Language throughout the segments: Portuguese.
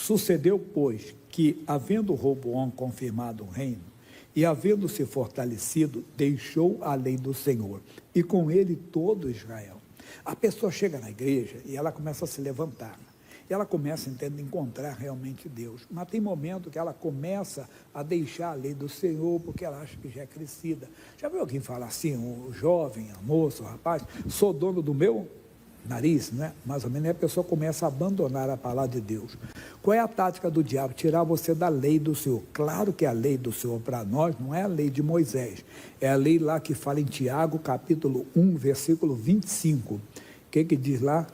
Sucedeu, pois, que, havendo Roboão confirmado o reino, e havendo se fortalecido, deixou a lei do Senhor, e com ele todo Israel. A pessoa chega na igreja e ela começa a se levantar. E ela começa a encontrar realmente Deus. Mas tem momento que ela começa a deixar a lei do Senhor, porque ela acha que já é crescida. Já viu alguém falar assim, o jovem, a moça, o rapaz, sou dono do meu nariz, né? Mais ou menos, e a pessoa começa a abandonar a palavra de Deus. Qual é a tática do diabo? Tirar você da lei do Senhor. Claro que a lei do Senhor para nós não é a lei de Moisés, é a lei lá que fala em Tiago, capítulo 1, versículo 25. O que diz lá?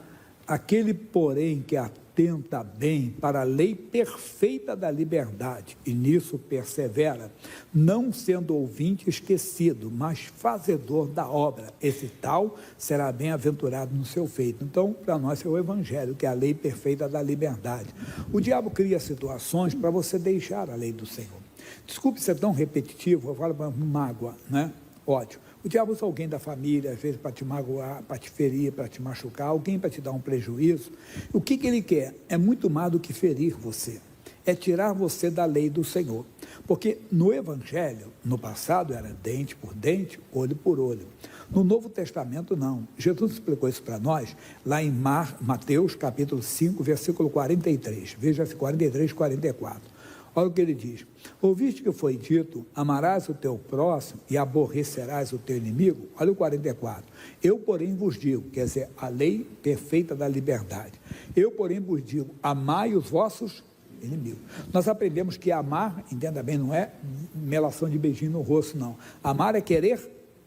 Aquele, porém, que atenta bem para a lei perfeita da liberdade, e nisso persevera, não sendo ouvinte esquecido, mas fazedor da obra, esse tal será bem-aventurado no seu feito. Então, para nós é o Evangelho, que é a lei perfeita da liberdade. O diabo cria situações para você deixar a lei do Senhor. Desculpe ser tão repetitivo, eu falo mágoa, né? Ódio. O diabo usa alguém da família, às vezes para te magoar, para te ferir, para te machucar, alguém para te dar um prejuízo. O que ele quer? É muito mais do que ferir você. É tirar você da lei do Senhor. Porque no Evangelho, no passado, era dente por dente, olho por olho. No Novo Testamento, não. Jesus explicou isso para nós, lá em Mateus, capítulo 5, versículo 43. Veja-se 43 e 44. Olha o que ele diz: ouviste que foi dito, amarás o teu próximo e aborrecerás o teu inimigo? Olha o 44, eu porém vos digo, quer dizer, a lei perfeita da liberdade, eu porém vos digo, amai os vossos inimigos. Nós aprendemos que amar, entenda bem, não é melação de beijinho no rosto, não. Amar é querer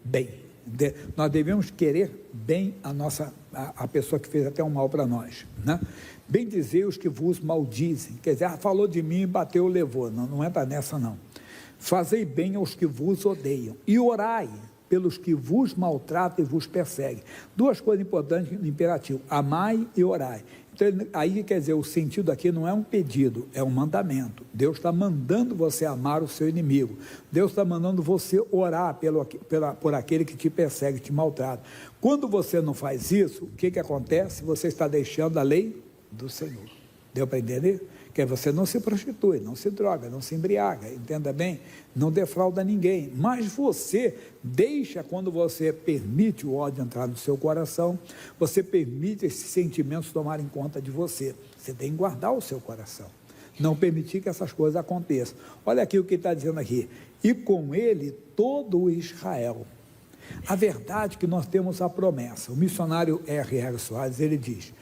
bem. Nós devemos querer bem a pessoa que fez até um mal para nós, né? Bendizei os que vos maldizem, quer dizer, falou de mim, bateu, levou, não entra nessa não. Fazei bem aos que vos odeiam e orai pelos que vos maltratam e vos perseguem. Duas coisas importantes no imperativo, amai e orai. Então, aí quer dizer, o sentido aqui não é um pedido, é um mandamento. Deus está mandando você amar o seu inimigo. Deus está mandando você orar por aquele que te persegue, te maltrata. Quando você não faz isso, o que acontece? Você está deixando a lei do Senhor. Deu para entender? Que você não se prostitui, não se droga, não se embriaga, entenda bem, não defrauda ninguém, mas você deixa, quando você permite o ódio entrar no seu coração, você permite esses sentimentos tomarem conta de você. Você tem que guardar o seu coração, não permitir que essas coisas aconteçam. Olha aqui o que está dizendo aqui: e com ele todo o Israel. A verdade é que nós temos a promessa. O missionário R.R. Soares, ele diz,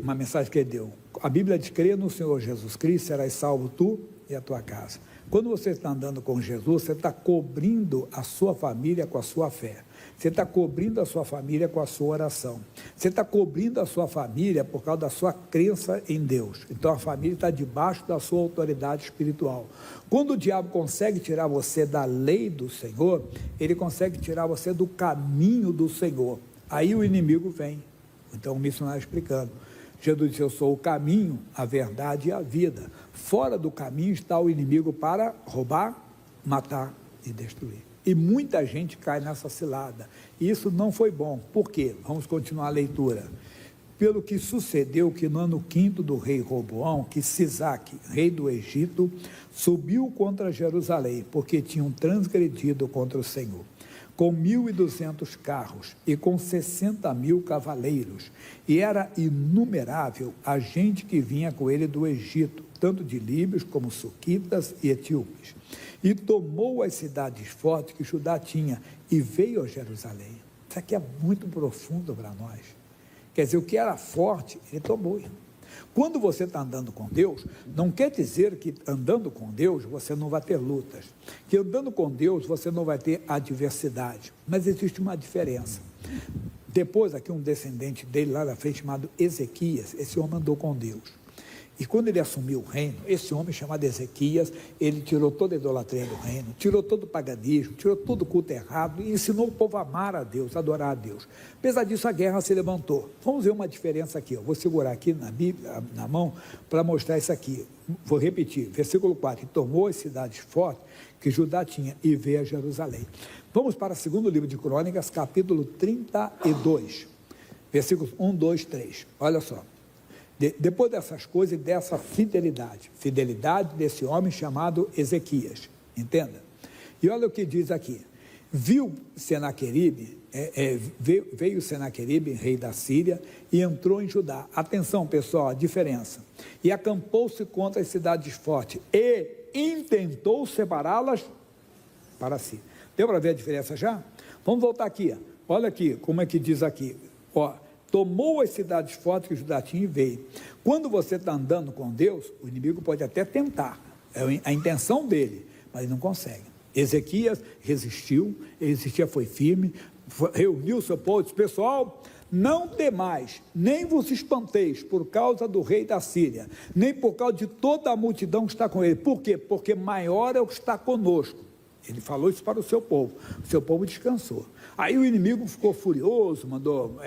uma mensagem que ele deu, a Bíblia diz: crê no Senhor Jesus Cristo, serás salvo tu e a tua casa. Quando você está andando com Jesus, você está cobrindo a sua família com a sua fé. Você está cobrindo a sua família com a sua oração. Você está cobrindo a sua família por causa da sua crença em Deus. Então a família está debaixo da sua autoridade espiritual. Quando o diabo consegue tirar você da lei do Senhor, ele consegue tirar você do caminho do Senhor. Aí o inimigo vem. Então o missionário explicando. Jesus disse: eu sou o caminho, a verdade e a vida. Fora do caminho está o inimigo para roubar, matar e destruir. E muita gente cai nessa cilada. E isso não foi bom. Por quê? Vamos continuar a leitura. Pelo que sucedeu que no ano 5º do rei Roboão, que Sisaque, rei do Egito, subiu contra Jerusalém, porque tinham transgredido contra o Senhor, com 1.200 carros e com 60.000 cavaleiros, e era inumerável a gente que vinha com ele do Egito, tanto de líbios como suquitas e etíopes, e tomou as cidades fortes que Judá tinha, e veio a Jerusalém. Isso aqui é muito profundo para nós. Quer dizer, o que era forte, ele tomou. Quando você está andando com Deus, não quer dizer que andando com Deus você não vai ter lutas, que andando com Deus você não vai ter adversidade, mas existe uma diferença. Depois, aqui um descendente dele lá na frente, chamado Ezequias, esse homem andou com Deus. E quando ele assumiu o reino, esse homem chamado Ezequias, ele tirou toda a idolatria do reino, tirou todo o paganismo, tirou todo o culto errado e ensinou o povo a amar a Deus, a adorar a Deus. Apesar disso, a guerra se levantou. Vamos ver uma diferença aqui. Eu vou segurar aqui na Bíblia, na mão, para mostrar isso aqui. Vou repetir, versículo 4. E tomou as cidades fortes que Judá tinha e veio a Jerusalém. Vamos para o segundo livro de Crônicas, capítulo 32, versículos 1, 2, 3. Olha só. Depois dessas coisas e dessa fidelidade desse homem chamado Ezequias, entenda? E olha o que diz aqui, veio Senaqueribe, rei da Síria, e entrou em Judá. Atenção, pessoal, a diferença. E acampou-se contra as cidades fortes e intentou separá-las para si. Deu para ver a diferença já? Vamos voltar aqui. Olha aqui, como é que diz aqui. Ó, tomou as cidades fortes que Judá tinha e veio. Quando você está andando com Deus, o inimigo pode até tentar. É a intenção dele, mas não consegue. Ezequias resistiu, foi firme, reuniu o seu povo e disse, pessoal, não temais, nem vos espanteis por causa do rei da Síria, nem por causa de toda a multidão que está com ele. Por quê? Porque maior é o que está conosco. Ele falou isso para o seu povo descansou. Aí o inimigo ficou furioso, mandou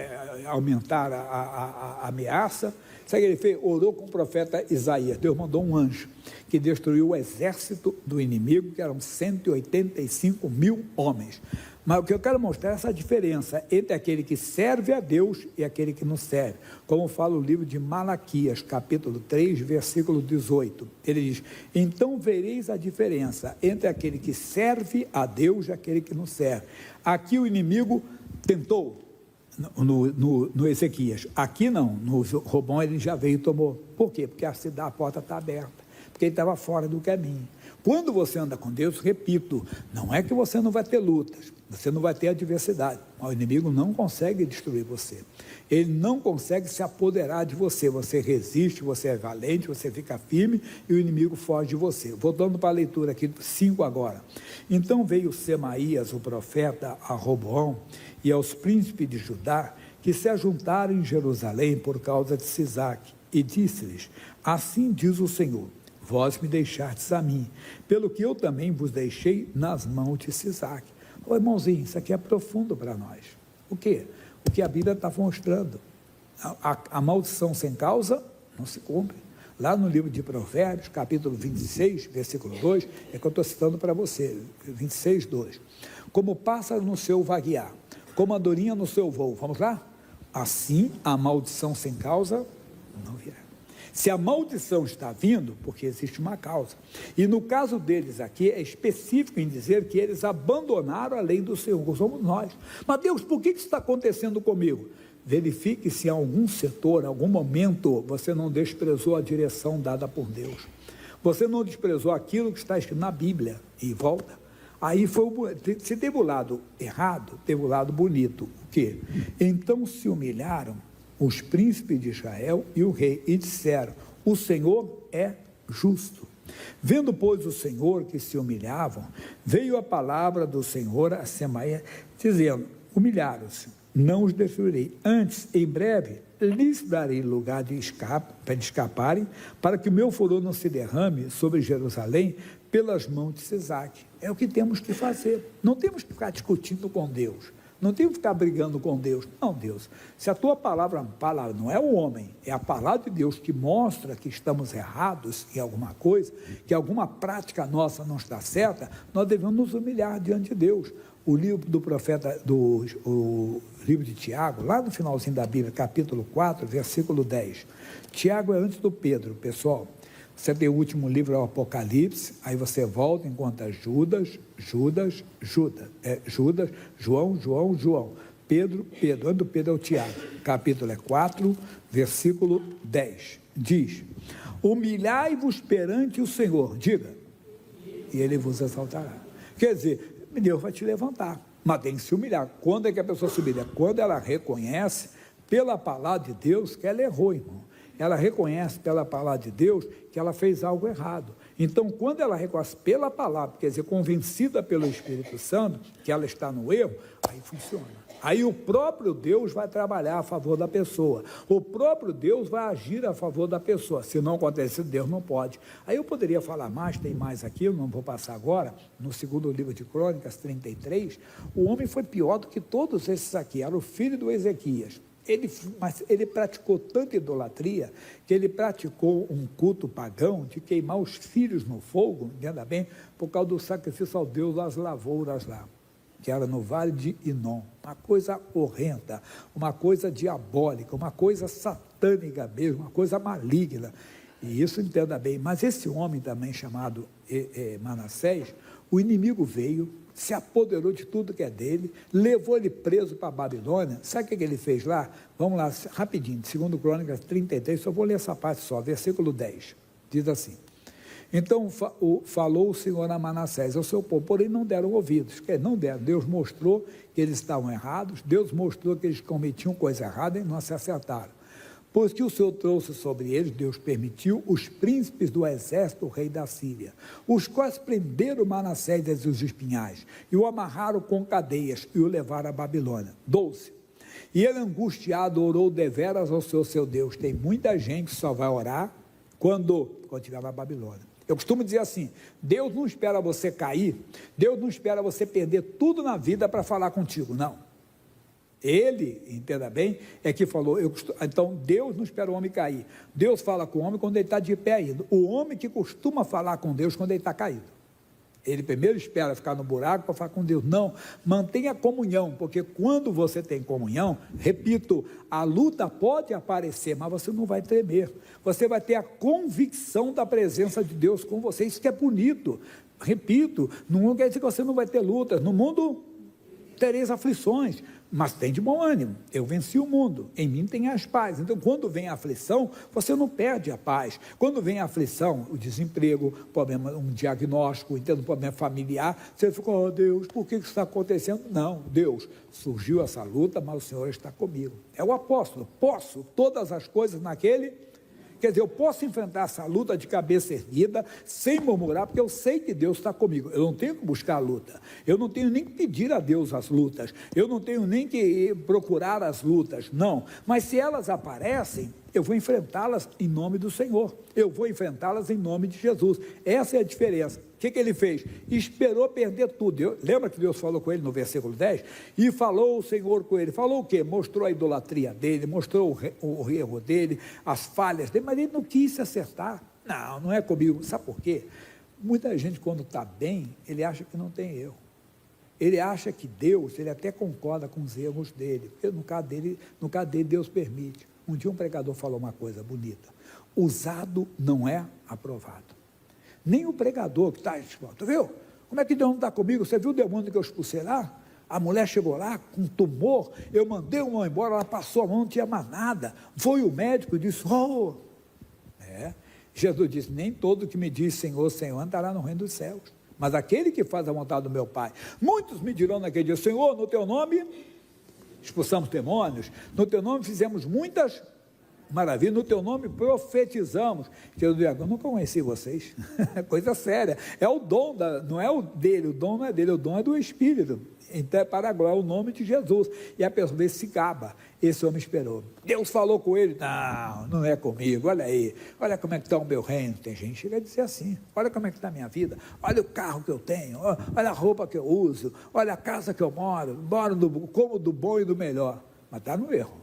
aumentar a ameaça. Sabe o que ele fez? Orou com o profeta Isaías. Deus mandou um anjo que destruiu o exército do inimigo, que eram 185 mil homens. Mas o que eu quero mostrar é essa diferença entre aquele que serve a Deus e aquele que não serve. Como fala o livro de Malaquias, capítulo 3, versículo 18. Ele diz, então vereis a diferença entre aquele que serve a Deus e aquele que não serve. Aqui o inimigo tentou, no Ezequias. Aqui não, no Robão ele já veio e tomou. Por quê? Porque a porta está aberta, porque ele estava fora do caminho. Quando você anda com Deus, repito, não é que você não vai ter lutas, você não vai ter adversidade, mas o inimigo não consegue destruir você, ele não consegue se apoderar de você, você resiste, você é valente, você fica firme e o inimigo foge de você. Voltando para a leitura aqui, 5 agora. Então veio Semaías, o profeta, a Roboão e aos príncipes de Judá, que se ajuntaram em Jerusalém por causa de Sisaque, e disse-lhes, assim diz o Senhor, vós me deixastes a mim, pelo que eu também vos deixei nas mãos de Sisaque. Ô irmãozinho, isso aqui é profundo para nós. O quê? O que a Bíblia está mostrando. A maldição sem causa não se cumpre. Lá no livro de Provérbios, capítulo 26, versículo 2, é que eu estou citando para você, 26, 2. Como pássaro no seu vaguear, como andorinha no seu voo. Vamos lá? Assim, a maldição sem causa não virá. Se a maldição está vindo, porque existe uma causa. E no caso deles aqui, é específico em dizer que eles abandonaram a lei do Senhor, somos nós. Mas Deus, por que isso está acontecendo comigo? Verifique se em algum setor, em algum momento, você não desprezou a direção dada por Deus. Você não desprezou aquilo que está escrito na Bíblia. E volta. Aí se teve o lado errado, teve o lado bonito. O quê? Então se humilharam os príncipes de Israel e o rei, e disseram, o Senhor é justo. Vendo, pois, o Senhor que se humilhavam, veio a palavra do Senhor a Semaías, dizendo, humilharam-se, não os destruirei, antes, em breve, lhes darei lugar de escaparem, para que o meu furor não se derrame sobre Jerusalém, pelas mãos de Sisaque. É o que temos que fazer, não temos que ficar discutindo com Deus, não temos que ficar brigando com Deus. Não, Deus, se a tua palavra não é o homem, é a palavra de Deus que mostra que estamos errados em alguma coisa, que alguma prática nossa não está certa, nós devemos nos humilhar diante de Deus. O livro do profeta, o livro de Tiago, lá no finalzinho da Bíblia, capítulo 4, versículo 10. Tiago é antes do Pedro, pessoal. Você tem o último livro, é o Apocalipse, aí você volta, encontra Judas, João, Pedro, antes do Pedro é o Tiago, capítulo 4, versículo 10, diz, humilhai-vos perante o Senhor, diga, e ele vos exaltará. Quer dizer, Deus vai te levantar, mas tem que se humilhar. Quando é que a pessoa se humilha? Quando ela reconhece, pela palavra de Deus, que ela errou, irmão. Ela reconhece pela palavra de Deus que ela fez algo errado. Então, quando ela reconhece pela palavra, quer dizer, convencida pelo Espírito Santo, que ela está no erro, aí funciona. Aí o próprio Deus vai trabalhar a favor da pessoa. O próprio Deus vai agir a favor da pessoa. Se não acontecer, Deus não pode. Aí eu poderia falar mais, tem mais aqui, eu não vou passar agora. No segundo livro de Crônicas, 33, o homem foi pior do que todos esses aqui. Era o filho do Ezequias. Mas ele praticou tanta idolatria, que ele praticou um culto pagão de queimar os filhos no fogo, entenda bem, por causa do sacrifício ao Deus das lavouras lá. que era no vale de Inom, uma coisa horrenda, uma coisa diabólica, uma coisa satânica mesmo, uma coisa maligna, e isso entenda bem. Mas esse homem também chamado Manassés, o inimigo veio, se apoderou de tudo que é dele, levou ele preso para a Babilônia. Sabe o que ele fez lá? Vamos lá, rapidinho, 2 Crônicas 33, só vou ler essa parte só, versículo 10, diz assim: então falou o Senhor a Manassés, ao seu povo, porém não deram ouvidos. Não deram. Deus mostrou que eles estavam errados, Deus mostrou que eles cometiam coisa errada e não se acertaram. Pois que o Senhor trouxe sobre eles, Deus permitiu, os príncipes do exército, o rei da Síria, os quais prenderam Manassés entre os espinhais, e o amarraram com cadeias, e o levaram à Babilônia. 12. E ele, angustiado, orou deveras ao seu Deus. Tem muita gente que só vai orar quando estiver na Babilônia. Eu costumo dizer assim, Deus não espera você cair, Deus não espera você perder tudo na vida para falar contigo, não. Ele, entenda bem, é que falou, então Deus não espera o homem cair, Deus fala com o homem quando ele está de pé ainda, o homem que costuma falar com Deus quando ele está caído. Ele primeiro espera ficar no buraco para falar com Deus. Não, mantenha comunhão, porque quando você tem comunhão, repito, a luta pode aparecer, mas você não vai tremer, você vai ter a convicção da presença de Deus com você, isso que é bonito. Repito, não quer dizer que você não vai ter lutas, no mundo tereis aflições, mas tem de bom ânimo, eu venci o mundo, em mim tem as paz. Então quando vem a aflição, você não perde a paz. Quando vem a aflição, o desemprego, problema, um diagnóstico, um problema familiar, você fica, oh Deus, por que isso está acontecendo? Não, Deus, surgiu essa luta, mas o Senhor está comigo. É o apóstolo, posso todas as coisas naquele. Quer dizer, eu posso enfrentar essa luta de cabeça erguida, sem murmurar, porque eu sei que Deus está comigo. Eu não tenho que buscar a luta, eu não tenho nem que pedir a Deus as lutas, eu não tenho nem que procurar as lutas, não. Mas se elas aparecem, eu vou enfrentá-las em nome do Senhor, eu vou enfrentá-las em nome de Jesus. Essa é a diferença. O que ele fez? Esperou perder tudo. Lembra que Deus falou com ele no versículo 10? E falou o Senhor com ele. Falou o quê? Mostrou a idolatria dele, mostrou o erro dele, as falhas dele, mas ele não quis se acertar. Não, não é comigo. Sabe por quê? Muita gente, quando está bem, ele acha que não tem erro. Ele acha que Deus, ele até concorda com os erros dele, porque no caso dele, Deus permite. Um dia um pregador falou uma coisa bonita: usado não é aprovado. Nem o pregador que está, tu viu? Como é que Deus não está comigo? Você viu o demônio que eu expulsei lá? A mulher chegou lá com tumor, eu mandei uma embora, ela passou a mão, não tinha mais nada. Foi o médico e disse, Jesus disse, nem todo que me diz Senhor, Senhor, estará no reino dos céus, mas aquele que faz a vontade do meu Pai. Muitos me dirão naquele dia, Senhor, no teu nome expulsamos demônios, no teu nome fizemos muitas maravilha, no teu nome profetizamos. Eu nunca conheci vocês. Coisa séria, é o dom, não é o dele, o dom não é dele, o dom é do Espírito, então é para a glória, o nome de Jesus. E a pessoa vê se gaba. Esse homem esperou, Deus falou com ele, não é comigo, olha aí, olha como é que está o meu reino. Tem gente que chega a dizer assim, olha como é que está a minha vida, olha o carro que eu tenho, olha a roupa que eu uso, olha a casa que eu moro, como do bom e do melhor, mas está no erro,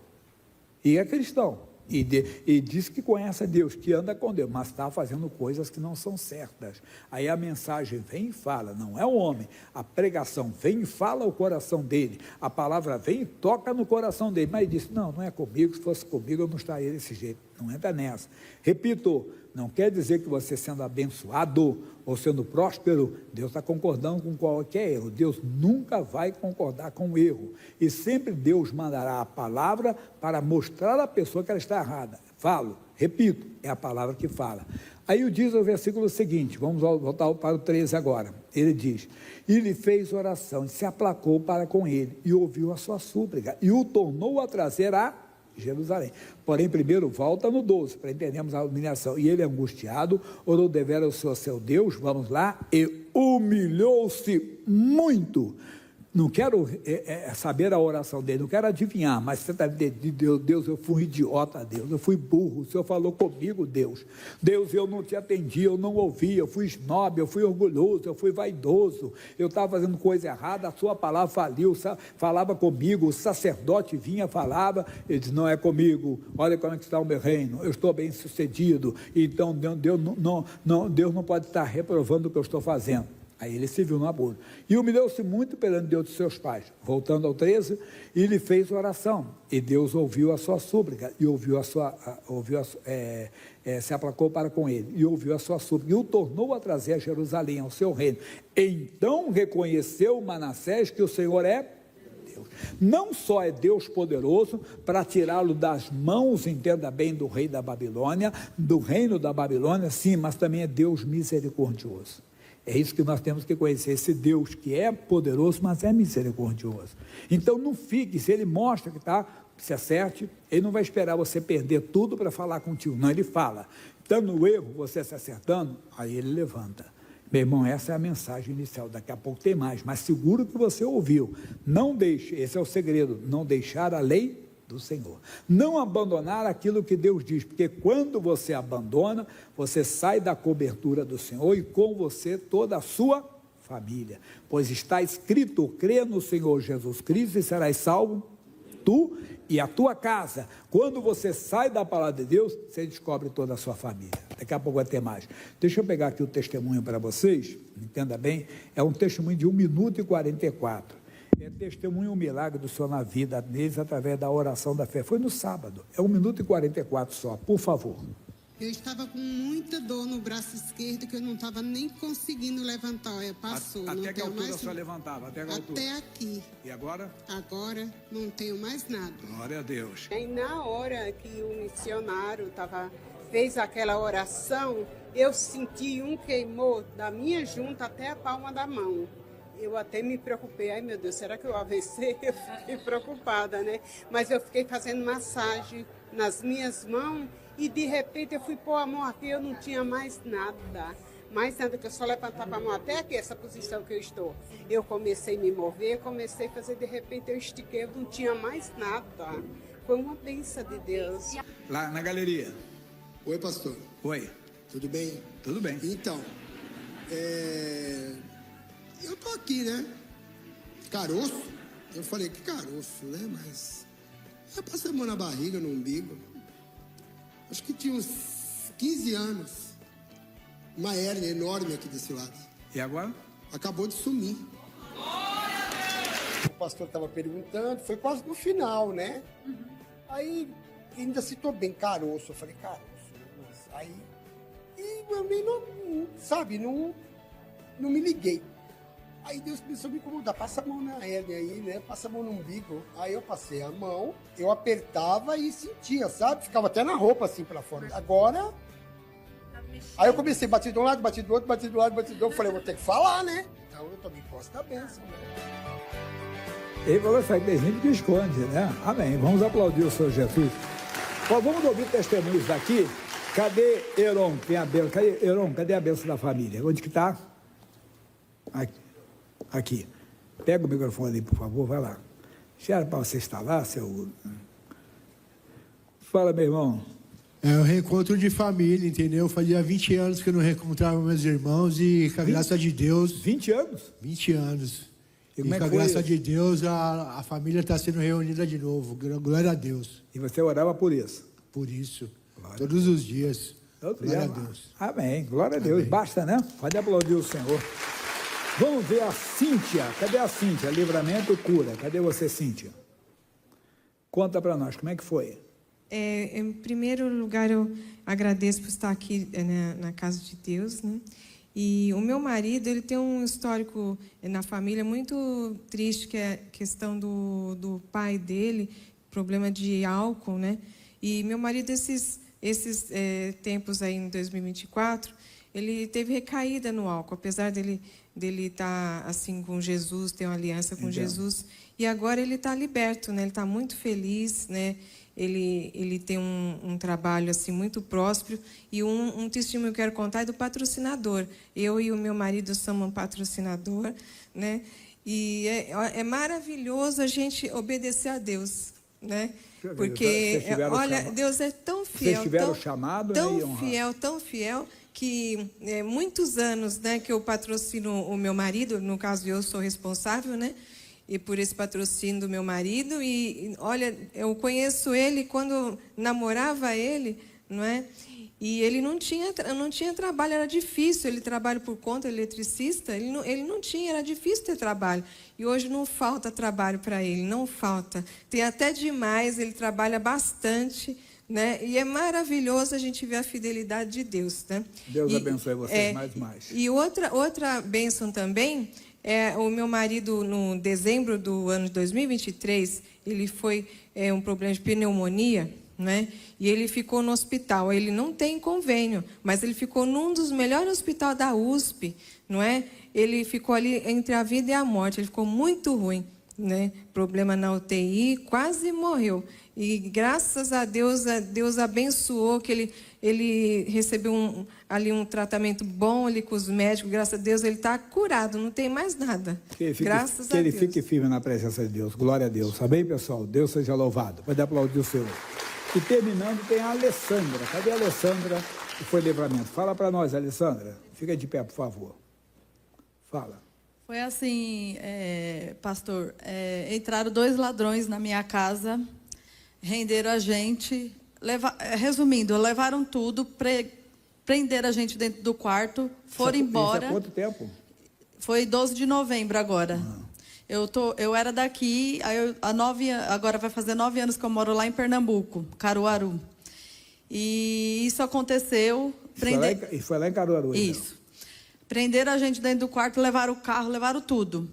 e é cristão. E diz que conhece a Deus, que anda com Deus, mas está fazendo coisas que não são certas. Aí a mensagem vem e fala, não é o homem, a pregação vem e fala o coração dele, a palavra vem e toca no coração dele, mas ele diz, não é comigo, se fosse comigo eu não estaria desse jeito. Não entra nessa. Repito, não quer dizer que você sendo abençoado ou sendo próspero, Deus está concordando com qualquer erro. Deus nunca vai concordar com o erro. E sempre Deus mandará a palavra para mostrar à pessoa que ela está errada. Falo, repito, é a palavra que fala. Aí diz o versículo seguinte, vamos voltar para o 13 agora. Ele diz, e ele fez oração, e se aplacou para com ele, e ouviu a sua súplica, e o tornou a trazer a Jerusalém. Porém, primeiro volta no 12, para entendermos a humilhação. E ele, angustiado, orou deveras ao seu Deus, vamos lá, e humilhou-se muito. Não quero saber a oração dele, não quero adivinhar, mas você está dizendo, Deus, eu fui um idiota, Deus, eu fui burro, o Senhor falou comigo, Deus, eu não te atendi, eu não ouvi, eu fui snob, eu fui orgulhoso, eu fui vaidoso, eu estava fazendo coisa errada, a sua palavra faliu, falava comigo, o sacerdote vinha, falava, ele disse, não é comigo, olha como é que está o meu reino, eu estou bem sucedido, então Deus não pode estar reprovando o que eu estou fazendo. Aí ele se viu no aborto. E humilhou-se muito perante Deus de seus pais. Voltando ao 13, ele fez oração. E Deus ouviu a sua súplica. E se aplacou para com ele. E ouviu a sua súplica. E o tornou a trazer a Jerusalém, ao seu reino. Então reconheceu Manassés que o Senhor é Deus. Não só é Deus poderoso para tirá-lo das mãos, entenda bem, do rei da Babilônia, do reino da Babilônia, sim, mas também é Deus misericordioso. É isso que nós temos que conhecer, esse Deus que é poderoso, mas é misericordioso. Então não fique, se ele mostra que está, se acerte, ele não vai esperar você perder tudo para falar contigo, não, ele fala. Estando no erro, você se acertando, aí ele levanta. Meu irmão, essa é a mensagem inicial, daqui a pouco tem mais, mas seguro que você ouviu, não deixe, esse é o segredo, não deixar a lei do Senhor, não abandonar aquilo que Deus diz, porque quando você abandona, você sai da cobertura do Senhor e com você toda a sua família, pois está escrito, crê no Senhor Jesus Cristo e serás salvo, tu e a tua casa. Quando você sai da palavra de Deus, você descobre toda a sua família. Daqui a pouco vai ter mais. Deixa eu pegar aqui o testemunho para vocês, entenda bem, é um testemunho de 1 minuto e 44. É testemunho, um milagre do Senhor na vida deles através da oração da fé. Foi no sábado, é 1 minuto e 44 só, por favor. Eu estava com muita dor no braço esquerdo que eu não estava nem conseguindo levantar. Olha, passou. Até que altura só levantava? Até aqui. E agora? Agora não tenho mais nada. Glória a Deus. E na hora que o missionário fez aquela oração, eu senti um queimou da minha junta até a palma da mão. Eu até me preocupei, ai meu Deus, será que eu AVC? Eu fiquei preocupada, né? Mas eu fiquei fazendo massagem nas minhas mãos e de repente eu fui pôr a mão aqui, eu não tinha mais nada, que eu só levantava a mão até aqui, essa posição que eu estou. Eu comecei a me mover, comecei a fazer, de repente eu estiquei, eu não tinha mais nada. Foi uma bênção de Deus. Lá na galeria. Oi, pastor. Oi. Tudo bem? Tudo bem. Então, eu tô aqui, né? Caroço. Eu falei, que caroço, né? Mas eu passei a mão na barriga, no umbigo. Acho que tinha uns 15 anos. Uma hérnia enorme aqui desse lado. E agora? Acabou de sumir. O pastor estava perguntando, foi quase no final, né? Aí ainda citou bem caroço. Eu falei, caroço. Aí, e eu nem não me liguei. Aí Deus começou a me incomodar, passa a mão na hérnia aí, né? Passa a mão no umbigo. Aí eu passei a mão, eu apertava e sentia, sabe? Ficava até na roupa assim pra fora. Agora, aí eu comecei, bati de um lado, bati do outro, bati do lado, bati do outro. Eu falei, vou ter que falar, né? Então eu tomei posse da bênção, né? Ele falou isso aí, tem gente que esconde, né? Amém. Vamos aplaudir o Senhor Jesus. Bom, vamos ouvir testemunhos daqui. Cadê Heron? Tem a bênção. Cadê Heron? Cadê a bênção da família? Onde que está? Aqui. Pega o microfone ali, por favor, vai lá. Já era para você estar lá, seu... Fala, meu irmão. É um reencontro de família, entendeu? Fazia 20 anos que eu não reencontrava meus irmãos e com a graça de Deus... 20 anos? 20 anos. E com a graça de Deus, a família está sendo reunida de novo. Glória a Deus. E você orava por isso? Por isso. Glória todos os dias. Glória a Deus. Amém. Glória a Deus. Amém. Basta, né? Pode aplaudir o Senhor. Vamos ver a Cíntia. Cadê a Cíntia? Livramento e cura. Cadê você, Cíntia? Conta para nós, como é que foi? Em primeiro lugar, eu agradeço por estar aqui na casa de Deus, né? E o meu marido, ele tem um histórico na família muito triste, que é a questão do pai dele, problema de álcool, né? E meu marido, esses tempos aí em 2024, ele teve recaída no álcool, apesar dele estar assim com Jesus, ter uma aliança com Jesus, e agora ele está liberto, né? Ele está muito feliz, né? Ele tem um trabalho assim muito próspero, e um testemunho que eu quero contar é do patrocinador. Eu e o meu marido somos um patrocinador, né? E é maravilhoso a gente obedecer a Deus, né? Porque olha, Deus é tão fiel, vocês tiveram chamado, tão fiel que muitos anos, né, que eu patrocino o meu marido, no caso eu sou responsável, né? E por esse patrocínio do meu marido, e olha, eu conheço ele quando namorava ele, não é? E ele não tinha trabalho, era difícil. Ele trabalha por conta, eletricista, ele não tinha, era difícil ter trabalho. E hoje não falta trabalho para ele, não falta. Tem até demais, ele trabalha bastante, né? E é maravilhoso a gente ver a fidelidade de Deus, né? Deus abençoe vocês mais. E outra bênção também, o meu marido, no dezembro do ano de 2023, ele foi um problema de pneumonia, né? E ele ficou no hospital. Ele não tem convênio, mas ele ficou num dos melhores hospitais da USP, não é? Ele ficou ali entre a vida e a morte. Ele ficou muito ruim, né? Problema na UTI, quase morreu. E graças a Deus abençoou que ele recebeu um tratamento bom ali com os médicos. Graças a Deus ele está curado, não tem mais nada. Graças a Deus. Que ele fique firme na presença de Deus. Glória a Deus. Amém, pessoal? Deus seja louvado. Pode aplaudir o Senhor. E terminando, tem a Alessandra. Cadê a Alessandra? Que foi livramento. Fala para nós, Alessandra. Fica de pé, por favor. Fala. Foi assim, pastor. Entraram 2 ladrões na minha casa, renderam a gente. Resumindo, levaram tudo, prenderam a gente dentro do quarto, foram embora. Isso há quanto tempo? Foi 12 de novembro agora. Eu era daqui, agora vai fazer 9 anos que eu moro lá em Pernambuco, Caruaru. E isso aconteceu. E foi lá em Caruaru. Isso. Então. Prenderam a gente dentro do quarto, levaram o carro, levaram tudo.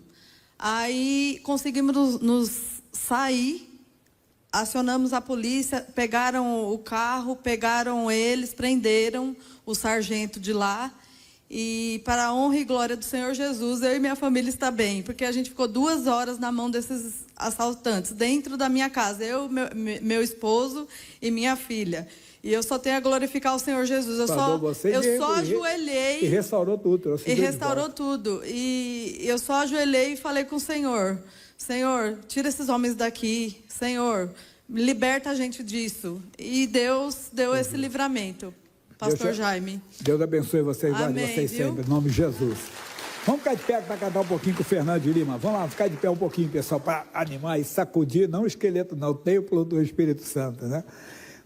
Aí conseguimos nos sair, acionamos a polícia, pegaram o carro, pegaram eles, prenderam o sargento de lá. E para a honra e glória do Senhor Jesus, eu e minha família está bem, porque a gente ficou 2 horas na mão desses assaltantes, dentro da minha casa, eu, meu esposo e minha filha. E eu só tenho a glorificar o Senhor Jesus. Eu só ajoelhei. E restaurou tudo. E restaurou tudo. E eu só ajoelhei e falei com o Senhor: Senhor, tira esses homens daqui. Senhor, liberta a gente disso. E Deus deu esse livramento. Pastor Jaime. Deus abençoe vocês, guarde vocês sempre, em nome de Jesus. Vamos ficar de pé para cantar um pouquinho com o Fernando de Lima. Vamos lá, ficar de pé um pouquinho, pessoal, para animar e sacudir, não o esqueleto, não, o templo do Espírito Santo, né?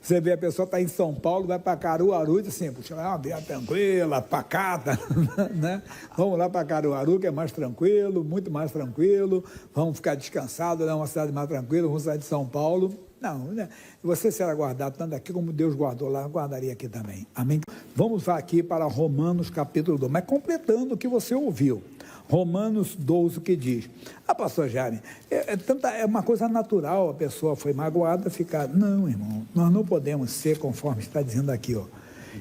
Você vê, a pessoa está em São Paulo, vai para Caruaru e diz assim, puxa, é uma vida tranquila, pacata, né? Vamos lá para Caruaru, que é mais tranquilo, muito mais tranquilo, vamos ficar descansados, é uma cidade mais tranquila, vamos sair de São Paulo. Não, né? Você será guardado tanto aqui como Deus guardou lá, guardaria aqui também. Amém? Vamos aqui para Romanos capítulo 12, mas completando o que você ouviu. Romanos 12, que diz, pastor Jaime, é uma coisa natural, a pessoa foi magoada, ficar, não, irmão, nós não podemos ser conforme está dizendo aqui, ó,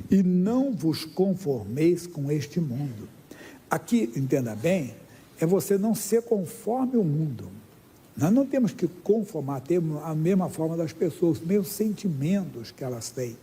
e não vos conformeis com este mundo. Aqui, entenda bem, é você não ser conforme o mundo. Nós não temos que conformar, ter a mesma forma das pessoas, os mesmos sentimentos que elas têm.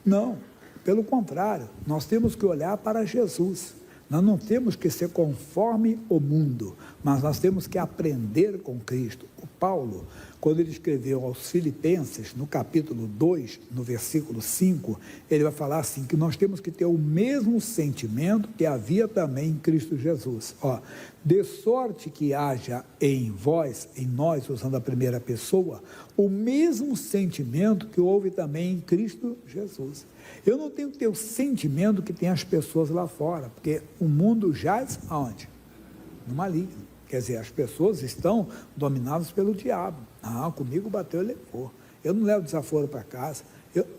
Não, pelo contrário, nós temos que olhar para Jesus. Nós não temos que ser conforme o mundo, mas nós temos que aprender com Cristo. O Paulo, quando ele escreveu aos Filipenses, no capítulo 2, no versículo 5, ele vai falar assim, que nós temos que ter o mesmo sentimento que havia também em Cristo Jesus. Ó, de sorte que haja em vós, em nós, usando a primeira pessoa, o mesmo sentimento que houve também em Cristo Jesus. Eu não tenho que ter o sentimento que tem as pessoas lá fora, porque o mundo jaz aonde? No maligno. Quer dizer, as pessoas estão dominadas pelo diabo. Ah, comigo bateu e levou. Eu não levo desaforo para casa.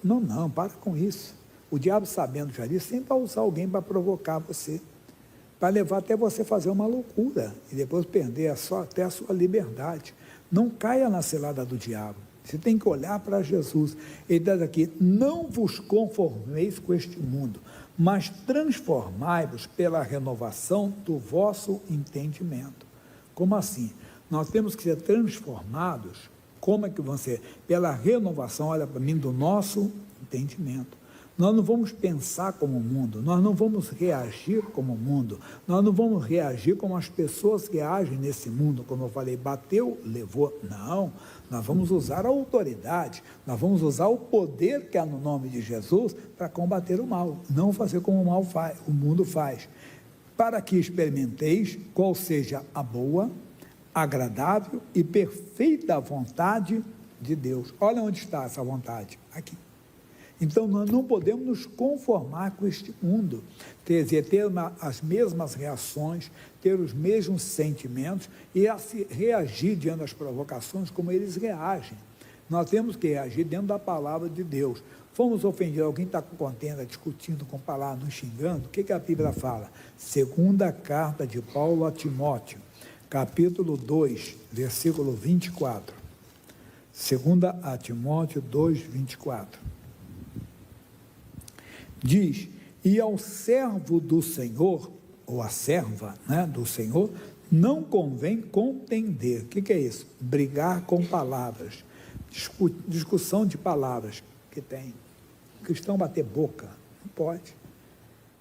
Não, para com isso. O diabo, sabendo já disso, sempre vai usar alguém para provocar você, para levar até você fazer uma loucura e depois perder até a sua liberdade. Não caia na cilada do diabo. Você tem que olhar para Jesus. Ele diz aqui, não vos conformeis com este mundo, mas transformai-vos pela renovação do vosso entendimento. Como assim? Nós temos que ser transformados, como é que vão ser? Pela renovação, olha para mim, do nosso entendimento. Nós não vamos pensar como o mundo, nós não vamos reagir como o mundo, nós não vamos reagir como as pessoas que agem nesse mundo, como eu falei, bateu, levou. Não, nós vamos usar a autoridade, nós vamos usar o poder que há no nome de Jesus para combater o mal, não fazer como o mundo faz. Para que experimenteis qual seja a boa, agradável e perfeita vontade de Deus. Olha onde está essa vontade, aqui. Então, nós não podemos nos conformar com este mundo, quer dizer, ter as mesmas reações, ter os mesmos sentimentos e reagir diante das provocações como eles reagem. Nós temos que reagir dentro da palavra de Deus. Fomos ofendidos, alguém está com contenda, discutindo com palavras, nos xingando, o que a Bíblia fala? Segunda carta de Paulo a Timóteo, capítulo 2, versículo 24. Segunda a Timóteo 2, 24. Diz, e ao servo do Senhor, ou a serva, né, do Senhor, não convém contender. O que é isso? Brigar com palavras, discussão de palavras que tem. O cristão bater boca, não pode.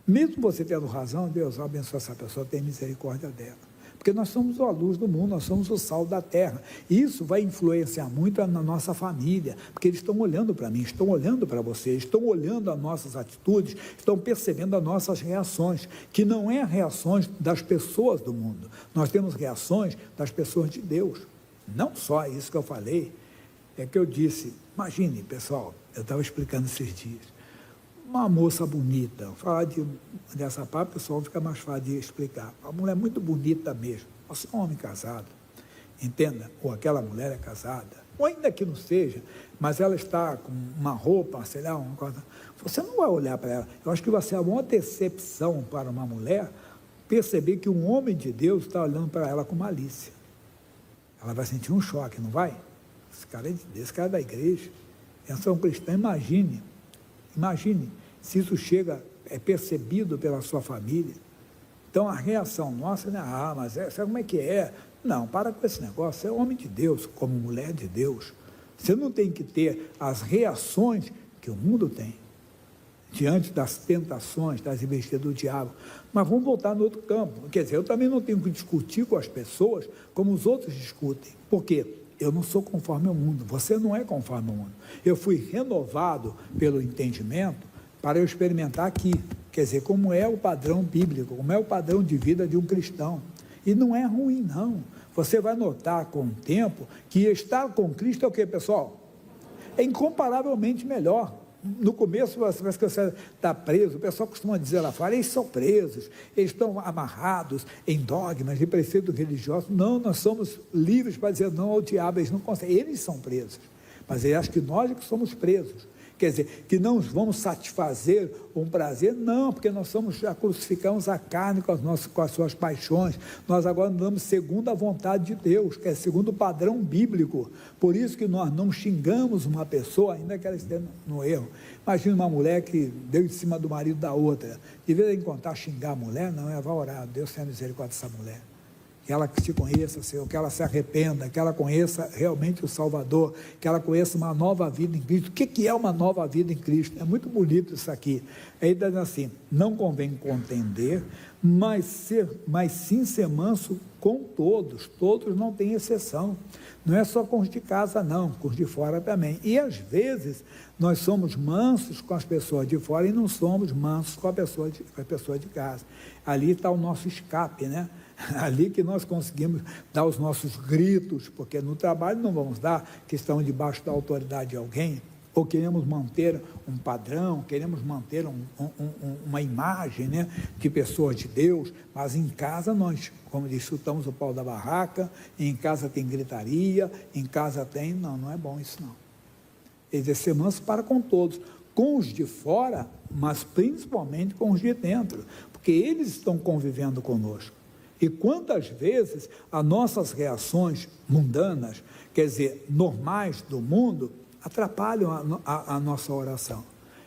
Mesmo você tendo razão, Deus abençoe essa pessoa, tem misericórdia dela. Porque nós somos a luz do mundo, nós somos o sal da terra. Isso vai influenciar muito na nossa família, porque eles estão olhando para mim, estão olhando para você, estão olhando as nossas atitudes, estão percebendo as nossas reações, que não é reações das pessoas do mundo, nós temos reações das pessoas de Deus. Não só isso que eu falei, é que eu disse, imagine, pessoal, eu estava explicando esses dias, uma moça bonita, falar dessa parte, o pessoal fica mais fácil de explicar. Uma mulher muito bonita mesmo, você é um homem casado, entenda, ou aquela mulher é casada, ou ainda que não seja, mas ela está com uma roupa, sei lá, uma coisa, você não vai olhar para ela. Eu acho que vai ser a maior decepção para uma mulher perceber que um homem de Deus está olhando para ela com malícia. Ela vai sentir um choque, não vai? Esse cara é da igreja, essa é um cristão, imagine se isso é percebido pela sua família. Então, a reação nossa, né? Mas sabe como é que é? Não, para com esse negócio, você é homem de Deus, como mulher de Deus. Você não tem que ter as reações que o mundo tem, diante das tentações, das investidas do diabo. Mas vamos voltar no outro campo. Quer dizer, eu também não tenho que discutir com as pessoas como os outros discutem. Por quê? Eu não sou conforme ao mundo, você não é conforme ao mundo. Eu fui renovado pelo entendimento para eu experimentar aqui, quer dizer, como é o padrão bíblico, como é o padrão de vida de um cristão. E não é ruim, não. Você vai notar com o tempo que estar com Cristo é o quê, pessoal? É incomparavelmente melhor. No começo, você está preso, o pessoal costuma dizer lá fora, eles são presos, eles estão amarrados em dogmas e preceitos religiosos. Não, nós somos livres para dizer não ao diabo, eles não conseguem, eles são presos, mas eles acham que nós é que somos presos. Quer dizer, que não vamos satisfazer um prazer, não, porque nós já crucificamos a carne com as suas paixões, nós agora andamos segundo a vontade de Deus, que é segundo o padrão bíblico, por isso que nós não xingamos uma pessoa, ainda que ela esteja no erro. Imagina uma mulher que deu em cima do marido da outra, de vez em quando xingar a mulher, não, ela vai orar, Deus tenha misericórdia dessa mulher. Que ela se conheça, Senhor, que ela se arrependa, que ela conheça realmente o Salvador, que ela conheça uma nova vida em Cristo. O que é uma nova vida em Cristo? É muito bonito isso aqui. Aí diz assim, não convém contender, mas sim ser manso com todos não tem exceção. Não é só com os de casa, não, com os de fora também. E às vezes nós somos mansos com as pessoas de fora e não somos mansos com a pessoa de casa. Ali está o nosso escape, né? Ali que nós conseguimos dar os nossos gritos, porque no trabalho não vamos dar, que estão debaixo da autoridade de alguém, ou queremos manter um padrão, queremos manter uma imagem, né, de pessoas de Deus, mas em casa nós, como diz, chutamos o pau da barraca, em casa tem gritaria, em casa tem, não é bom isso não. Exercer manso para com todos, com os de fora, mas principalmente com os de dentro, porque eles estão convivendo conosco. E quantas vezes as nossas reações mundanas, quer dizer, normais do mundo, atrapalham a nossa oração.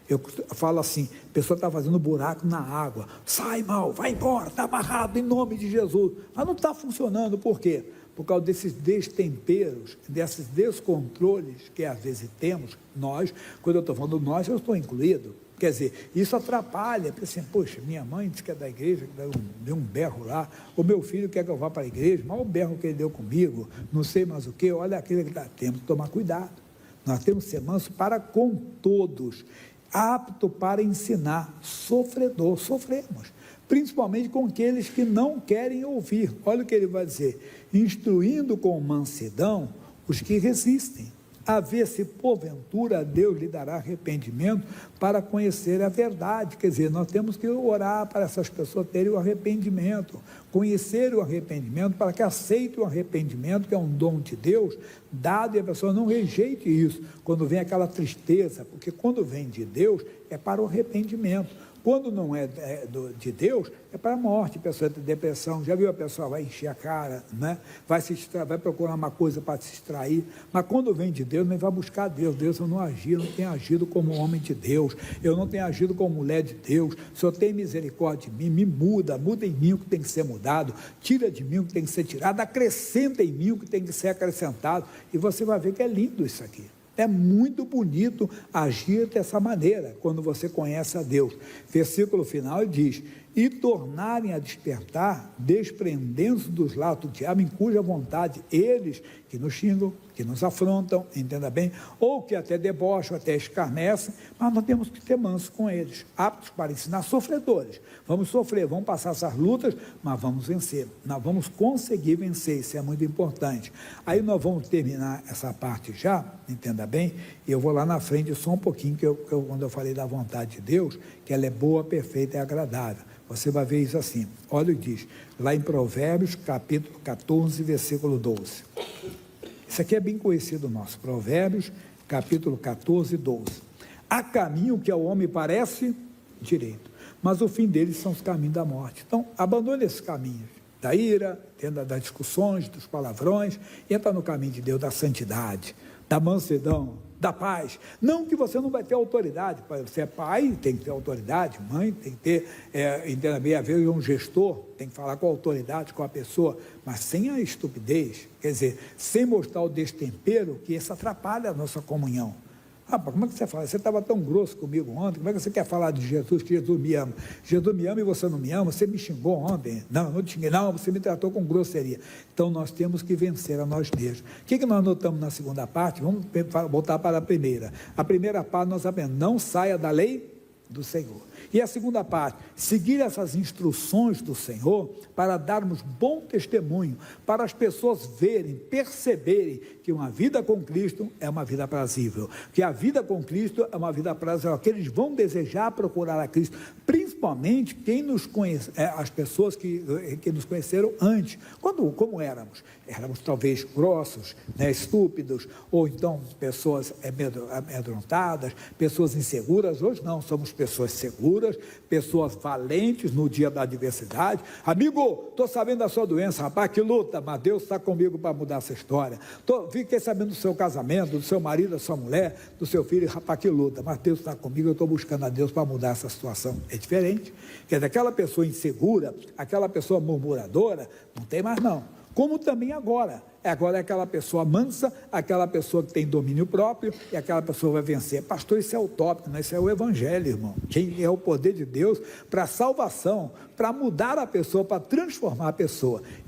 Eu falo assim, a pessoa está fazendo buraco na água, sai mal, vai embora, está amarrado em nome de Jesus. Mas não está funcionando, por quê? Por causa desses destemperos, desses descontroles que às vezes temos, nós, quando eu estou falando nós, eu estou incluído. Quer dizer, isso atrapalha, porque assim, poxa, minha mãe disse que é da igreja, deu um berro lá, o meu filho quer que eu vá para a igreja, mas o berro que ele deu comigo, não sei mais o que, olha aquilo que dá, temos que tomar cuidado. Nós temos que ser manso para com todos, apto para ensinar, sofremos, principalmente com aqueles que não querem ouvir. Olha o que ele vai dizer, instruindo com mansidão os que resistem. a ver se porventura Deus lhe dará arrependimento para conhecer a verdade. Quer dizer, nós temos que orar para essas pessoas terem o arrependimento, conhecer o arrependimento, para que aceitem o arrependimento, que é um dom de Deus, dado, e a pessoa não rejeite isso, quando vem aquela tristeza, porque quando vem de Deus, é para o arrependimento. Quando não é de Deus, é para a morte. A pessoa tem depressão, já viu, a pessoa vai encher a cara, né? Vai procurar uma coisa para se distrair, mas quando vem de Deus, nem vai buscar Deus. Deus, eu não tenho agido como homem de Deus, eu não tenho agido como mulher de Deus, o Senhor tem misericórdia de mim, me muda em mim o que tem que ser mudado, tira de mim o que tem que ser tirado, acrescenta em mim o que tem que ser acrescentado, e você vai ver que é lindo isso aqui. É muito bonito agir dessa maneira, quando você conhece a Deus. Versículo final diz: e tornarem a despertar, desprendendo-se dos laços do diabo, em cuja vontade eles que nos xingam, que nos afrontam, entenda bem, ou que até debocham, até escarnecem, mas nós temos que ter manso com eles, aptos para ensinar, sofredores. Vamos sofrer, vamos passar essas lutas, mas vamos vencer, nós vamos conseguir vencer, isso é muito importante. Aí nós vamos terminar essa parte já, entenda bem, e eu vou lá na frente só um pouquinho, quando eu falei da vontade de Deus, que ela é boa, perfeita e agradável. Você vai ver isso assim, olha o que diz, lá em Provérbios, capítulo 14, versículo 12. Isso aqui é bem conhecido nosso, Provérbios, capítulo 14, 12. Há caminho que ao homem parece direito, mas o fim deles são os caminhos da morte. Então, abandone esses caminhos da ira, das discussões, dos palavrões, e entra no caminho de Deus, da santidade, da mansidão, da paz. Não que você não vai ter autoridade, você é pai, tem que ter autoridade, mãe tem que ter, entenda bem, haver um gestor, tem que falar com a autoridade, com a pessoa, mas sem a estupidez, quer dizer, sem mostrar o destempero, que isso atrapalha a nossa comunhão. Rapaz, como é que você fala? Você estava tão grosso comigo ontem, como é que você quer falar de Jesus, que Jesus me ama? Jesus me ama e você não me ama? Você me xingou ontem? Não te xinguei, não, você me tratou com grosseria. Então, nós temos que vencer a nós mesmos. O que nós notamos na segunda parte? Vamos voltar para a primeira. A primeira parte nós aprendemos, não saia da lei do Senhor. E a segunda parte, seguir essas instruções do Senhor para darmos bom testemunho, para as pessoas verem, perceberem que uma vida com Cristo é uma vida prazível, que a vida com Cristo é uma vida prazível, que eles vão desejar procurar a Cristo, principalmente quem nos conhece, as pessoas que nos conheceram antes, como éramos? Éramos talvez grossos, né, estúpidos, ou então pessoas amedrontadas, pessoas inseguras. Hoje não, somos pessoas seguras, pessoas valentes no dia da adversidade. Amigo, estou sabendo da sua doença, rapaz, que luta, mas Deus está comigo para mudar essa história. Fiquei sabendo do seu casamento, do seu marido, da sua mulher, do seu filho, rapaz, que luta, mas Deus está comigo, eu estou buscando a Deus para mudar essa situação. É diferente, quer dizer, aquela pessoa insegura, aquela pessoa murmuradora, não tem mais não. Como também agora é aquela pessoa mansa, aquela pessoa que tem domínio próprio, e aquela pessoa vai vencer. Pastor, isso é utópico, né? Isso é o evangelho, irmão. Quem é o poder de Deus para a salvação, para mudar a pessoa, para transformar a pessoa.